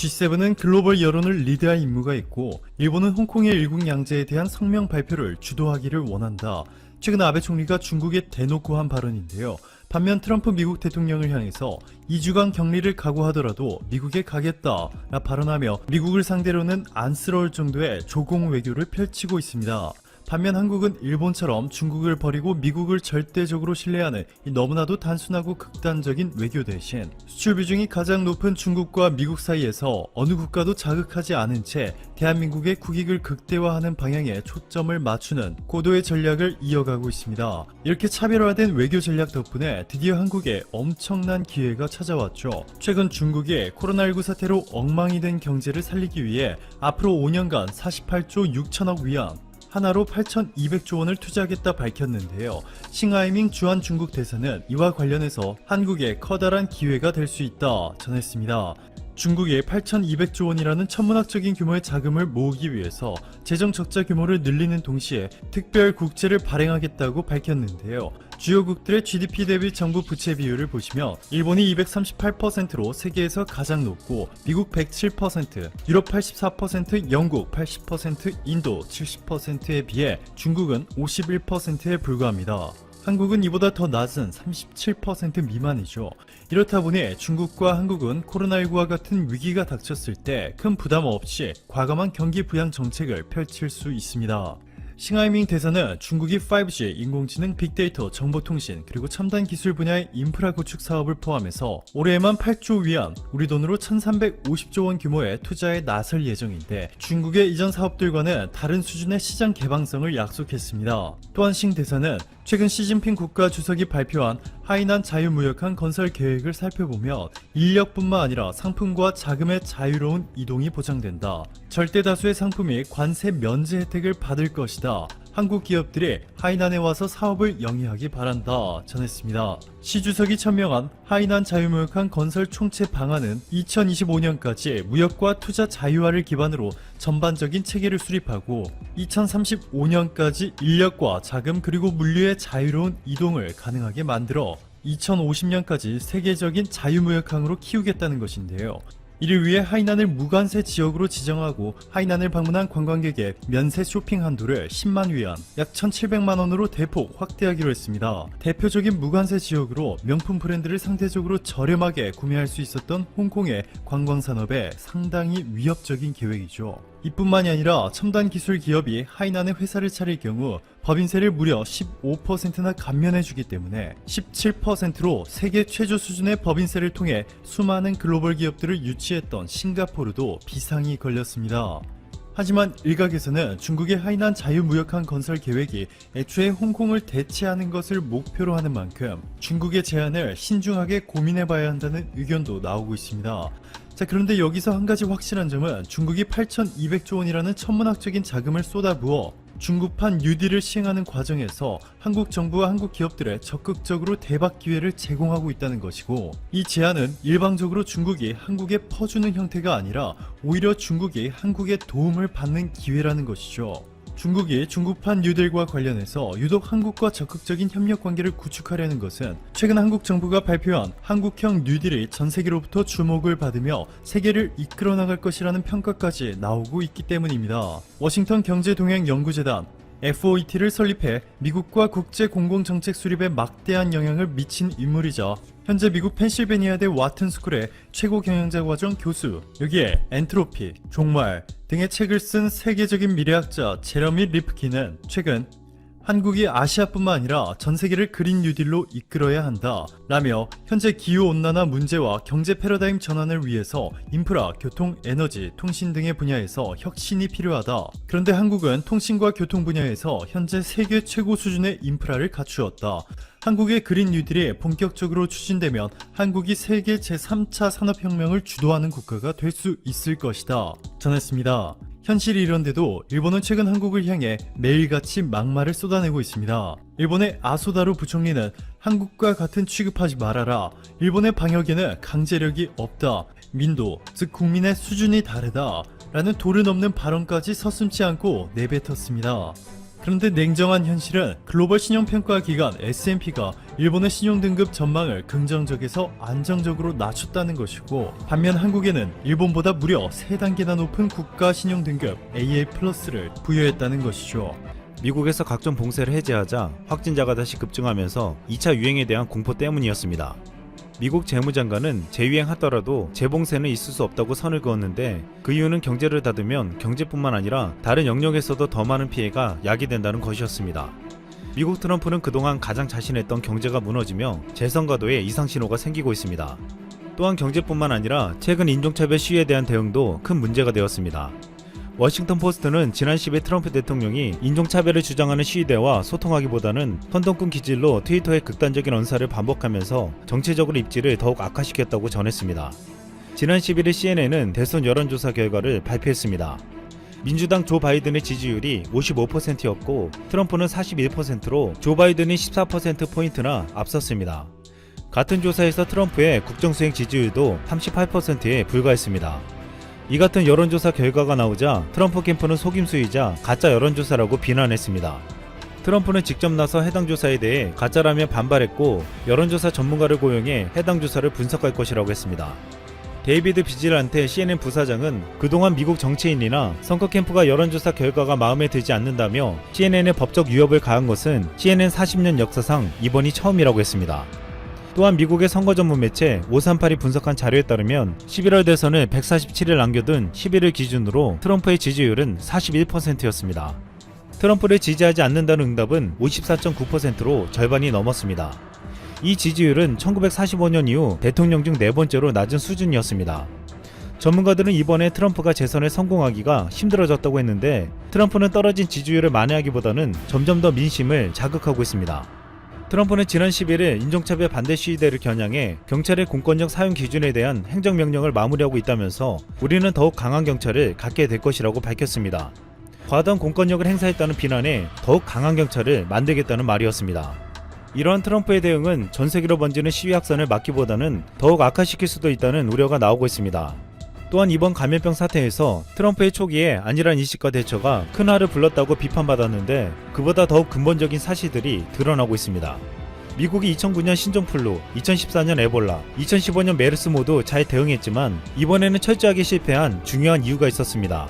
G7은 글로벌 여론을 리드할 임무가 있고 일본은 홍콩의 일국양제에 대한 성명 발표를 주도하기를 원한다. 최근 아베 총리가 중국에 대놓고 한 발언인데요. 반면 트럼프 미국 대통령을 향해서 2주간 격리를 각오하더라도 미국에 가겠다라 발언하며 미국을 상대로는 안쓰러울 정도의 조공 외교를 펼치고 있습니다. 반면 한국은 일본처럼 중국을 버리고 미국을 절대적으로 신뢰하는 이 너무나도 단순하고 극단적인 외교 대신 수출 비중이 가장 높은 중국과 미국 사이에서 어느 국가도 자극하지 않은 채 대한민국의 국익을 극대화하는 방향에 초점을 맞추는 고도의 전략을 이어가고 있습니다. 이렇게 차별화된 외교 전략 덕분에 드디어 한국에 엄청난 기회가 찾아왔죠. 최근 중국이 코로나19 사태로 엉망이 된 경제를 살리기 위해 앞으로 5년간 48조 6천억 위안 하나로 8,200조 원을 투자하겠다 밝혔는데요. 싱하이밍 주한 중국 대사는 이와 관련해서 한국에 커다란 기회가 될 수 있다 전했습니다. 중국이 8,200조 원이라는 천문학적인 규모의 자금을 모으기 위해서 재정 적자 규모를 늘리는 동시에 특별 국채를 발행하겠다고 밝혔는데요. 주요국들의 GDP 대비 정부 부채 비율을 보시면 일본이 238%로 세계에서 가장 높고 미국 107%, 유럽 84%, 영국 80%, 인도 70%에 비해 중국은 51%에 불과합니다. 한국은 이보다 더 낮은 37% 미만이죠. 이렇다 보니 중국과 한국은 코로나19와 같은 위기가 닥쳤을 때 큰 부담 없이 과감한 경기 부양 정책을 펼칠 수 있습니다. 싱하이밍 대사는 중국이 5G, 인공지능, 빅데이터, 정보통신, 그리고 첨단 기술 분야의 인프라 구축 사업을 포함해서 올해에만 8조 위안, 우리 돈으로 1350조 원 규모의 투자에 나설 예정인데 중국의 이전 사업들과는 다른 수준의 시장 개방성을 약속했습니다. 또한 싱 대사는 최근 시진핑 국가 주석이 발표한 하이난 자유무역항 건설 계획을 살펴보면 인력뿐만 아니라 상품과 자금의 자유로운 이동이 보장된다. 절대 다수의 상품이 관세 면제 혜택을 받을 것이다. 한국 기업들이 하이난에 와서 사업을 영위하기 바란다 전했습니다. 시 주석이 천명한 하이난 자유무역항 건설 총체 방안은 2025년까지 무역과 투자 자유화를 기반으로 전반적인 체계를 수립하고 2035년까지 인력과 자금 그리고 물류의 자유로운 이동을 가능하게 만들어 2050년까지 세계적인 자유무역항으로 키우겠다는 것인데요. 이를 위해 하이난을 무관세 지역으로 지정하고 하이난을 방문한 관광객의 면세 쇼핑 한도를 10만 위안, 약 1,700만 원으로 대폭 확대하기로 했습니다. 대표적인 무관세 지역으로 명품 브랜드를 상대적으로 저렴하게 구매할 수 있었던 홍콩의 관광산업에 상당히 위협적인 계획이죠. 이뿐만이 아니라 첨단 기술 기업이 하이난에 회사를 차릴 경우 법인세를 무려 15%나 감면해주기 때문에 17%로 세계 최저 수준의 법인세를 통해 수많은 글로벌 기업들을 유치했던 싱가포르도 비상이 걸렸습니다. 하지만 일각에서는 중국의 하이난 자유무역항 건설 계획이 애초에 홍콩을 대체하는 것을 목표로 하는 만큼 중국의 제안을 신중하게 고민해봐야 한다는 의견도 나오고 있습니다. 자, 그런데 여기서 한 가지 확실한 점은 중국이 8,200조 원이라는 천문학적인 자금을 쏟아부어 중국판 뉴딜을 시행하는 과정에서 한국 정부와 한국 기업들에 적극적으로 대박 기회를 제공하고 있다는 것이고, 이 제안은 일방적으로 중국이 한국에 퍼주는 형태가 아니라 오히려 중국이 한국의 도움을 받는 기회라는 것이죠. 중국이 중국판 뉴딜과 관련해서 유독 한국과 적극적인 협력 관계를 구축하려는 것은 최근 한국 정부가 발표한 한국형 뉴딜이 전 세계로부터 주목을 받으며 세계를 이끌어 나갈 것이라는 평가까지 나오고 있기 때문입니다. 워싱턴 경제동향연구재단 FOET를 설립해 미국과 국제 공공정책 수립에 막대한 영향을 미친 인물이자 현재 미국 펜실베니아대 와튼스쿨의 최고 경영자 과정 교수, 여기에 엔트로피, 종말 등의 책을 쓴 세계적인 미래학자 제러미 리프킨은 최근 한국이 아시아뿐만 아니라 전 세계를 그린 뉴딜로 이끌어야 한다 라며 현재 기후온난화 문제와 경제 패러다임 전환을 위해서 인프라, 교통, 에너지, 통신 등의 분야에서 혁신이 필요하다. 그런데 한국은 통신과 교통 분야에서 현재 세계 최고 수준의 인프라를 갖추었다. 한국의 그린 뉴딜이 본격적으로 추진되면 한국이 세계 제3차 산업혁명을 주도하는 국가가 될 수 있을 것이다 전했습니다. 현실이 이런데도 일본은 최근 한국을 향해 매일같이 막말을 쏟아내고 있습니다. 일본의 아소다루 부총리는 한국과 같은 취급하지 말아라. 일본의 방역에는 강제력이 없다. 민도, 즉 국민의 수준이 다르다. 라는 도를 넘는 발언까지 서슴지 않고 내뱉었습니다. 그런데 냉정한 현실은 글로벌 신용평가 기관 S&P가 일본의 신용등급 전망을 긍정적에서 안정적으로 낮췄다는 것이고, 반면 한국에는 일본보다 무려 3단계나 높은 국가 신용등급 AA+를 부여했다는 것이죠. 미국에서 각종 봉쇄를 해제하자 확진자가 다시 급증하면서 2차 유행에 대한 공포 때문이었습니다. 미국 재무장관은 재유행하더라도 재봉쇄는 있을 수 없다고 선을 그었는데, 그 이유는 경제를 닫으면 경제뿐만 아니라 다른 영역에서도 더 많은 피해가 야기된다는 것이었습니다. 미국 트럼프는 그동안 가장 자신했던 경제가 무너지며 재선거도에 이상 신호가 생기고 있습니다. 또한 경제뿐만 아니라 최근 인종차별 시위에 대한 대응도 큰 문제가 되었습니다. 워싱턴 포스트는 지난 10일 트럼프 대통령이 인종차별을 주장하는 시위대와 소통하기보다는 선동꾼 기질로 트위터의 극단적인 언사를 반복하면서 정치적으로 입지를 더욱 악화시켰다고 전했습니다. 지난 11일 CNN은 대선 여론조사 결과를 발표했습니다. 민주당 조 바이든의 지지율이 55%였고 트럼프는 41%로 조 바이든이 14%포인트나 앞섰습니다. 같은 조사에서 트럼프의 국정수행 지지율도 38%에 불과했습니다. 이 같은 여론조사 결과가 나오자 트럼프 캠프는 속임수이자 가짜 여론조사라고 비난했습니다. 트럼프는 직접 나서 해당 조사에 대해 가짜라며 반발했고, 여론조사 전문가를 고용해 해당 조사를 분석할 것이라고 했습니다. 데이비드 비질란테 CNN 부사장은 그동안 미국 정치인이나 선거 캠프가 여론조사 결과가 마음에 들지 않는다며 CNN에 법적 위협을 가한 것은 CNN 40년 역사상 이번이 처음이라고 했습니다. 또한 미국의 선거 전문 매체 538이 분석한 자료에 따르면 11월 대선을 147일 남겨둔 10일을 기준으로 트럼프의 지지율은 41%였습니다. 트럼프를 지지하지 않는다는 응답은 54.9%로 절반이 넘었습니다. 이 지지율은 1945년 이후 대통령 중 4번째로 낮은 수준이었습니다. 전문가들은 이번에 트럼프가 재선에 성공하기가 힘들어졌다고 했는데, 트럼프는 떨어진 지지율을 만회하기보다는 점점 더 민심을 자극하고 있습니다. 트럼프는 지난 11일 인종차별 반대 시위대를 겨냥해 경찰의 공권력 사용 기준에 대한 행정명령을 마무리하고 있다면서 우리는 더욱 강한 경찰을 갖게 될 것이라고 밝혔습니다. 과도한 공권력을 행사했다는 비난에 더욱 강한 경찰을 만들겠다는 말이었습니다. 이러한 트럼프의 대응은 전 세계로 번지는 시위 확산을 막기보다는 더욱 악화시킬 수도 있다는 우려가 나오고 있습니다. 또한 이번 감염병 사태에서 트럼프의 초기에 안일한 인식과 대처가 큰 화를 불렀다고 비판받았는데, 그보다 더욱 근본적인 사실들이 드러나고 있습니다. 미국이 2009년 신종플루, 2014년 에볼라, 2015년 메르스 모두 잘 대응했지만 이번에는 철저하게 실패한 중요한 이유가 있었습니다.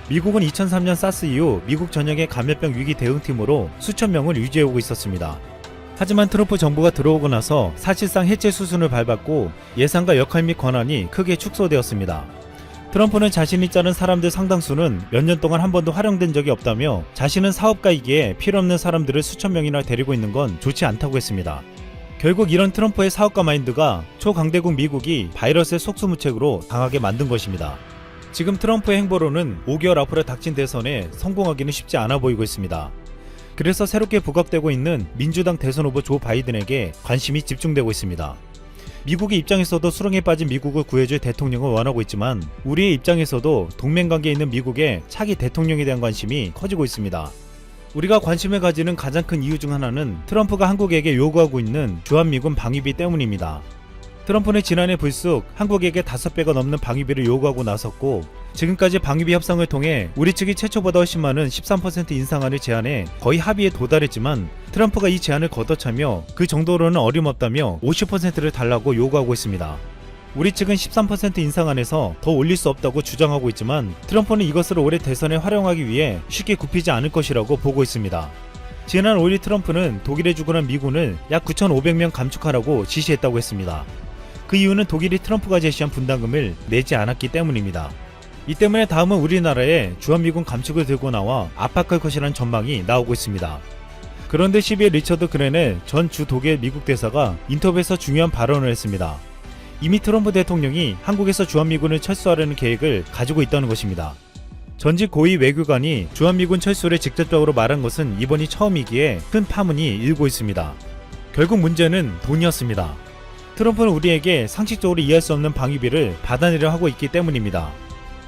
미국은 2003년 사스 이후 미국 전역의 감염병 위기 대응팀으로 수천 명을 유지해오고 있었습니다. 하지만 트럼프 정부가 들어오고 나서 사실상 해체 수순을 밟았고 예산과 역할 및 권한이 크게 축소되었습니다. 트럼프는 자신이 자른 사람들 상당수는 몇 년 동안 한 번도 활용된 적이 없다며, 자신은 사업가이기에 필요없는 사람들을 수천 명이나 데리고 있는 건 좋지 않다고 했습니다. 결국 이런 트럼프의 사업가 마인드가 초강대국 미국이 바이러스의 속수무책으로 당하게 만든 것입니다. 지금 트럼프의 행보로는 5개월 앞으로 닥친 대선에 성공하기는 쉽지 않아 보이고 있습니다. 그래서 새롭게 부각되고 있는 민주당 대선 후보 조 바이든에게 관심이 집중되고 있습니다. 미국의 입장에서도 수렁에 빠진 미국을 구해줄 대통령을 원하고 있지만, 우리의 입장에서도 동맹관계에 있는 미국의 차기 대통령에 대한 관심이 커지고 있습니다. 우리가 관심을 가지는 가장 큰 이유 중 하나는 트럼프가 한국에게 요구하고 있는 주한미군 방위비 때문입니다. 트럼프는 지난해 불쑥 한국에게 5배가 넘는 방위비를 요구하고 나섰고, 지금까지 방위비 협상을 통해 우리 측이 최초보다 훨씬 많은 13% 인상안을 제안해 거의 합의에 도달했지만, 트럼프가 이 제안을 걷어차며 그 정도로는 어림없다며 50%를 달라고 요구하고 있습니다. 우리 측은 13% 인상안에서 더 올릴 수 없다고 주장하고 있지만, 트럼프는 이것을 올해 대선에 활용하기 위해 쉽게 굽히지 않을 것이라고 보고 있습니다. 지난 5일 트럼프는 독일에 주둔한 미군을 약 9,500명 감축하라고 지시했다고 했습니다. 그 이유는 독일이 트럼프가 제시한 분담금을 내지 않았기 때문입니다. 이 때문에 다음은 우리나라에 주한미군 감축을 들고 나와 압박할 것이라는 전망이 나오고 있습니다. 그런데 12일 리처드 그렌의 전 주 독일 미국 대사가 인터뷰에서 중요한 발언을 했습니다. 이미 트럼프 대통령이 한국에서 주한미군을 철수하려는 계획을 가지고 있다는 것입니다. 전직 고위 외교관이 주한미군 철수를 직접적으로 말한 것은 이번이 처음이기에 큰 파문이 일고 있습니다. 결국 문제는 돈이었습니다. 트럼프는 우리에게 상식적으로 이해할 수 없는 방위비를 받아내려 하고 있기 때문입니다.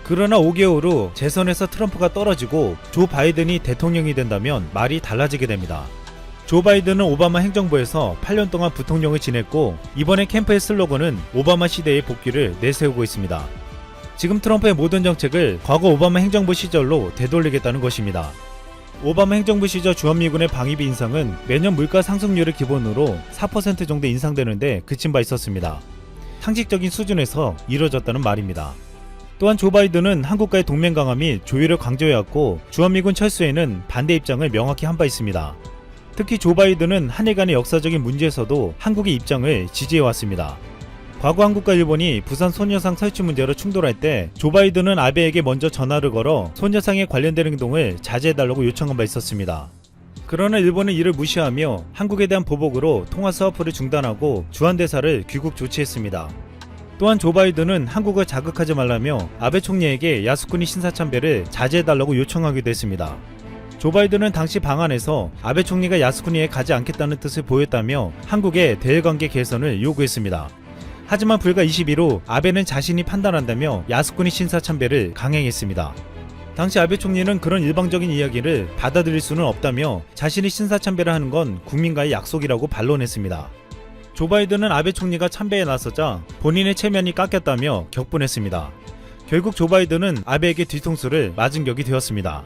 그러나 5개월 후 재선에서 트럼프가 떨어지고 조 바이든이 대통령이 된다면 말이 달라지게 됩니다. 조 바이든은 오바마 행정부에서 8년 동안 부통령을 지냈고, 이번에 캠프의 슬로건은 오바마 시대의 복귀를 내세우고 있습니다. 지금 트럼프의 모든 정책을 과거 오바마 행정부 시절로 되돌리겠다는 것입니다. 오바마 행정부 시절 주한미군의 방위비 인상은 매년 물가 상승률을 기본으로 4% 정도 인상되는데 그친 바 있었습니다. 상식적인 수준에서 이뤄졌다는 말입니다. 또한 조 바이든은 한국과의 동맹 강화 및 조율을 강조해왔고 주한미군 철수에는 반대 입장을 명확히 한 바 있습니다. 특히 조 바이든은 한일 간의 역사적인 문제에서도 한국의 입장을 지지해왔습니다. 과거 한국과 일본이 부산 소녀상 설치 문제로 충돌할 때 조 바이든은 아베에게 먼저 전화를 걸어 소녀상에 관련된 행동을 자제해달라고 요청한 바 있었습니다. 그러나 일본은 이를 무시하며 한국에 대한 보복으로 통화 사업을 중단하고 주한대사를 귀국 조치했습니다. 또한 조 바이든은 한국을 자극하지 말라며 아베 총리에게 야스쿠니 신사참배를 자제해달라고 요청하기도 했습니다. 조 바이든은 당시 방안에서 아베 총리가 야스쿠니에 가지 않겠다는 뜻을 보였다며 한국의 대일관계 개선을 요구했습니다. 하지만 불과 20일 후 아베는 자신이 판단한다며 야스쿠니 신사참배를 강행했습니다. 당시 아베 총리는 그런 일방적인 이야기를 받아들일 수는 없다며 자신이 신사참배를 하는 건 국민과의 약속이라고 반론했습니다. 조 바이든은 아베 총리가 참배에 나서자 본인의 체면이 깎였다며 격분했습니다. 결국 조 바이든은 아베에게 뒤통수를 맞은 격이 되었습니다.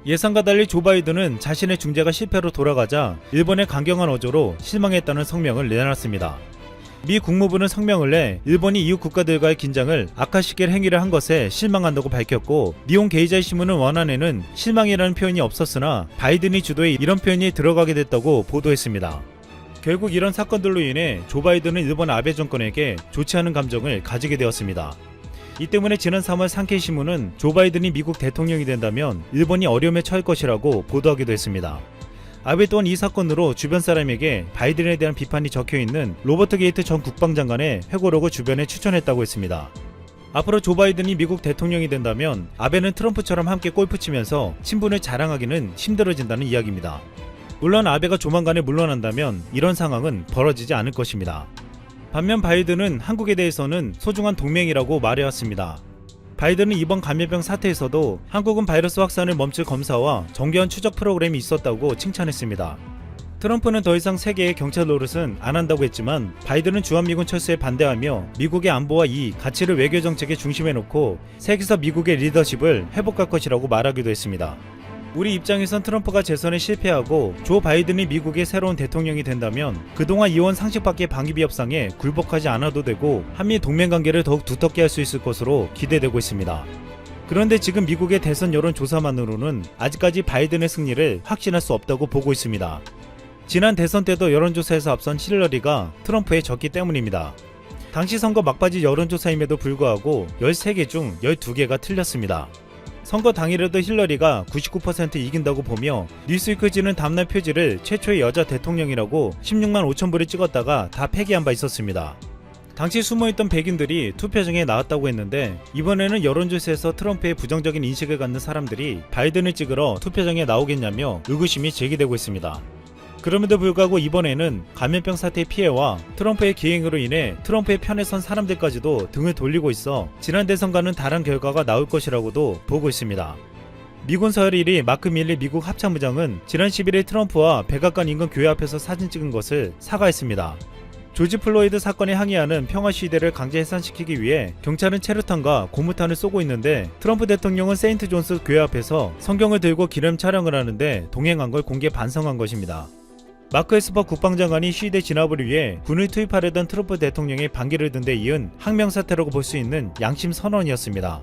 예상과 달리 조 바이든은 자신의 중재가 실패로 돌아가자 일본의 강경한 어조로 실망했다는 성명을 내놨습니다. 미 국무부는 성명을 내 일본이 이웃 국가들과의 긴장을 악화시킬 행위를 한 것에 실망한다고 밝혔고, 니혼 게이자이 신문은 원안에는 실망이라는 표현이 없었으나 바이든이 주도해 이런 표현이 들어가게 됐다고 보도했습니다. 결국 이런 사건들로 인해 조 바이든은 일본 아베 정권에게 좋지 않은 감정을 가지게 되었습니다. 이 때문에 지난 3월 산케이 신문은 조 바이든이 미국 대통령이 된다면 일본이 어려움에 처할 것이라고 보도하기도 했습니다. 아베 또한 이 사건으로 주변 사람에게 바이든에 대한 비판이 적혀있는 로버트 게이트 전 국방장관의 회고록을 주변에 추천했다고 했습니다. 앞으로 조 바이든이 미국 대통령이 된다면 아베는 트럼프처럼 함께 골프 치면서 친분을 자랑하기는 힘들어진다는 이야기입니다. 물론 아베가 조만간에 물러난다면 이런 상황은 벌어지지 않을 것입니다. 반면 바이든은 한국에 대해서는 소중한 동맹이라고 말해왔습니다. 바이든은 이번 감염병 사태에서도 한국은 바이러스 확산을 멈출 검사와 정교한 추적 프로그램이 있었다고 칭찬했습니다. 트럼프는 더 이상 세계의 경찰 노릇은 안 한다고 했지만 바이든은 주한미군 철수에 반대하며 미국의 안보와 이익, 가치를 외교 정책의 중심에 놓고 세계에서 미국의 리더십을 회복할 것이라고 말하기도 했습니다. 우리 입장에선 트럼프가 재선에 실패하고 조 바이든이 미국의 새로운 대통령이 된다면 그동안 이어온 상식밖의 방위비 협상에 굴복하지 않아도 되고 한미 동맹관계를 더욱 두텁게 할 수 있을 것으로 기대되고 있습니다. 그런데 지금 미국의 대선 여론조사만으로는 아직까지 바이든의 승리를 확신할 수 없다고 보고 있습니다. 지난 대선 때도 여론조사에서 앞선 힐러리가 트럼프에 졌기 때문입니다. 당시 선거 막바지 여론조사임에도 불구하고 13개 중 12개가 틀렸습니다. 선거 당일에도 힐러리가 99% 이긴다고 보며 뉴스위크지는 다음날 표지를 최초의 여자 대통령이라고 16만 5천 부를 찍었다가 다 폐기한 바 있었습니다. 당시 숨어있던 백인들이 투표장에 나왔다고 했는데 이번에는 여론조사에서 트럼프에 부정적인 인식을 갖는 사람들이 바이든을 찍으러 투표장에 나오겠냐며 의구심이 제기되고 있습니다. 그럼에도 불구하고 이번에는 감염병 사태의 피해와 트럼프의 기행으로 인해 트럼프의 편에 선 사람들까지도 등을 돌리고 있어 지난 대선과는 다른 결과가 나올 것이라고도 보고 있습니다. 미군 서열 1위 마크 밀리 미국 합참의장은 지난 11일 트럼프와 백악관 인근 교회 앞에서 사진 찍은 것을 사과했습니다. 조지 플로이드 사건에 항의하는 평화 시위대를 강제 해산시키기 위해 경찰은 체류탄과 고무탄을 쏘고 있는데 트럼프 대통령은 세인트 존스 교회 앞에서 성경을 들고 기념 촬영을 하는데 동행한 걸 공개 반성한 것입니다. 마크 에스퍼 국방장관이 시위대 진압을 위해 군을 투입하려던 트럼프 대통령의 반기를 든 데 이은 항명사태라고 볼 수 있는 양심 선언이었습니다.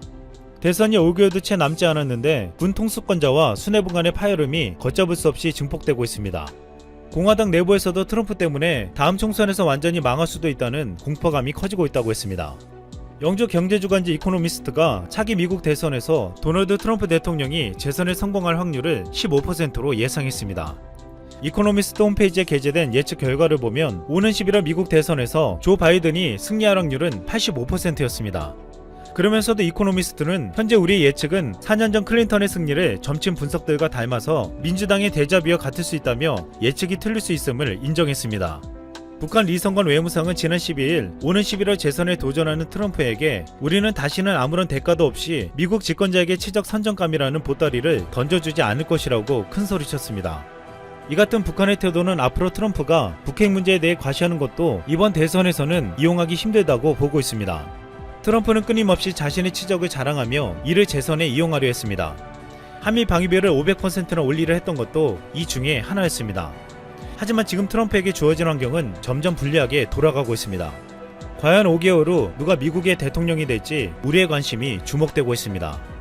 대선이 5개월도 채 남지 않았는데 군 통수권자와 수뇌부 간의 파열음이 걷잡을 수 없이 증폭되고 있습니다. 공화당 내부에서도 트럼프 때문에 다음 총선에서 완전히 망할 수도 있다는 공포감이 커지고 있다고 했습니다. 영주 경제주간지 이코노미스트가 차기 미국 대선에서 도널드 트럼프 대통령이 재선에 성공할 확률을 15%로 예상했습니다. 이코노미스트 홈페이지에 게재된 예측 결과를 보면 오는 11월 미국 대선에서 조 바이든이 승리할 확률은 85%였습니다. 그러면서도 이코노미스트는 현재 우리의 예측은 4년 전 클린턴의 승리를 점친 분석들과 닮아서 민주당의 데자뷰와 같을 수 있다며 예측이 틀릴 수 있음을 인정했습니다. 북한 리성건 외무상은 지난 12일 오는 11월 재선에 도전하는 트럼프에게 우리는 다시는 아무런 대가도 없이 미국 집권자에게 치적 선전감이라는 보따리를 던져주지 않을 것이라고 큰소리쳤습니다. 이 같은 북한의 태도는 앞으로 트럼프가 북핵 문제에 대해 과시하는 것도 이번 대선에서는 이용하기 힘들다고 보고 있습니다. 트럼프는 끊임없이 자신의 치적을 자랑하며 이를 재선에 이용하려 했습니다. 한미 방위비를 500%나 올리려 했던 것도 이 중에 하나였습니다. 하지만 지금 트럼프에게 주어진 환경은 점점 불리하게 돌아가고 있습니다. 과연 5개월 후 누가 미국의 대통령이 될지 우리의 관심이 주목되고 있습니다.